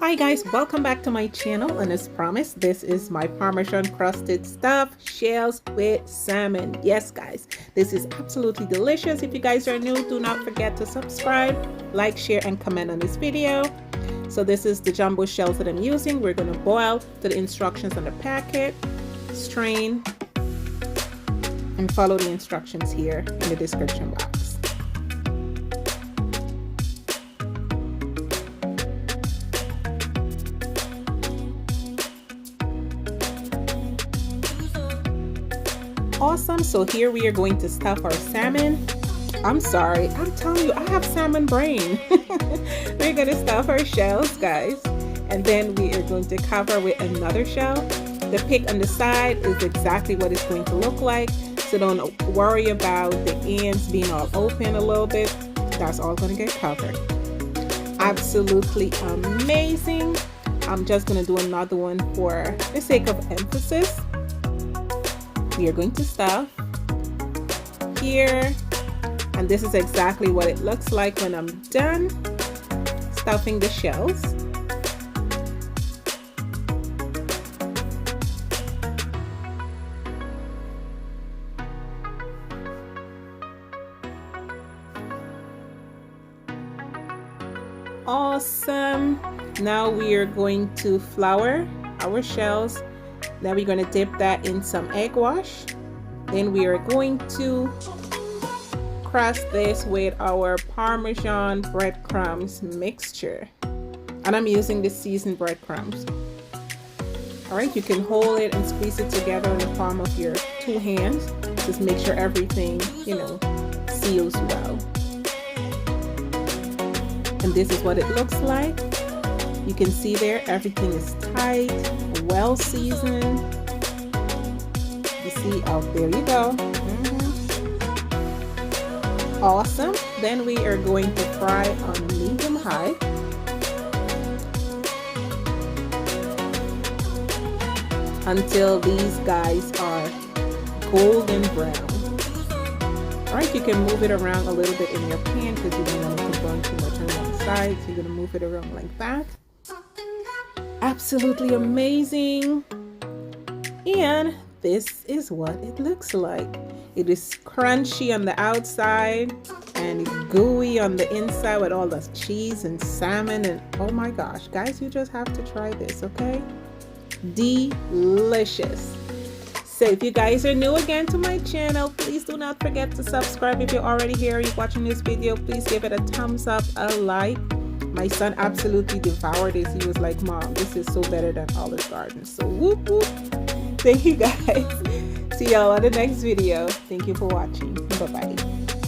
Hi guys, welcome back to my channel, and as promised, this is my Parmesan crusted stuffed shells with salmon. Yes guys, this is absolutely delicious. If you guys are new, do not forget to subscribe, like, share, and comment on this video. So this is the jumbo shells that I'm using. We're going to boil to the instructions on the packet, strain, and follow the instructions here in the description box. Awesome, so here we are going to stuff our salmon. I'm sorry, I'm telling you, I have salmon brain. We're going to stuff our shells, guys, and then we are going to cover with another shell. The pick on the side is exactly what it's going to look like, so don't worry about the ends being all open a little bit. That's all going to get covered. Absolutely amazing. I'm just going to do another one for the sake of emphasis. We are going to stuff here, and this is exactly what it looks like when I'm done stuffing the shells. Awesome. Now we are going to flour our shells. Then we're going to dip that in some egg wash. Then we are going to crust this with our Parmesan breadcrumbs mixture. And I'm using the seasoned breadcrumbs. Alright, you can hold it and squeeze it together in the palm of your two hands. Just make sure everything, seals well. And this is what it looks like. You can see there, everything is tight, well seasoned. You see, oh, there you go. Awesome. Then we are going to fry on medium high. Until these guys are golden brown. Alright, you can move it around a little bit in your pan because you don't want it to burn too much on one side. So you're going to move it around like that. Absolutely amazing. And this is what it looks like. It is crunchy on the outside and gooey on the inside with all the cheese and salmon, and oh my gosh, guys, you just have to try this, okay? Delicious. So if you guys are new again to my channel, please do not forget to subscribe. If you're already here, you're watching this video, please give it a thumbs up, a like. My son absolutely devoured this. He was like, Mom, this is so better than Olive Garden. So whoop whoop. Thank you guys. See y'all on the next video. Thank you for watching. Bye-bye.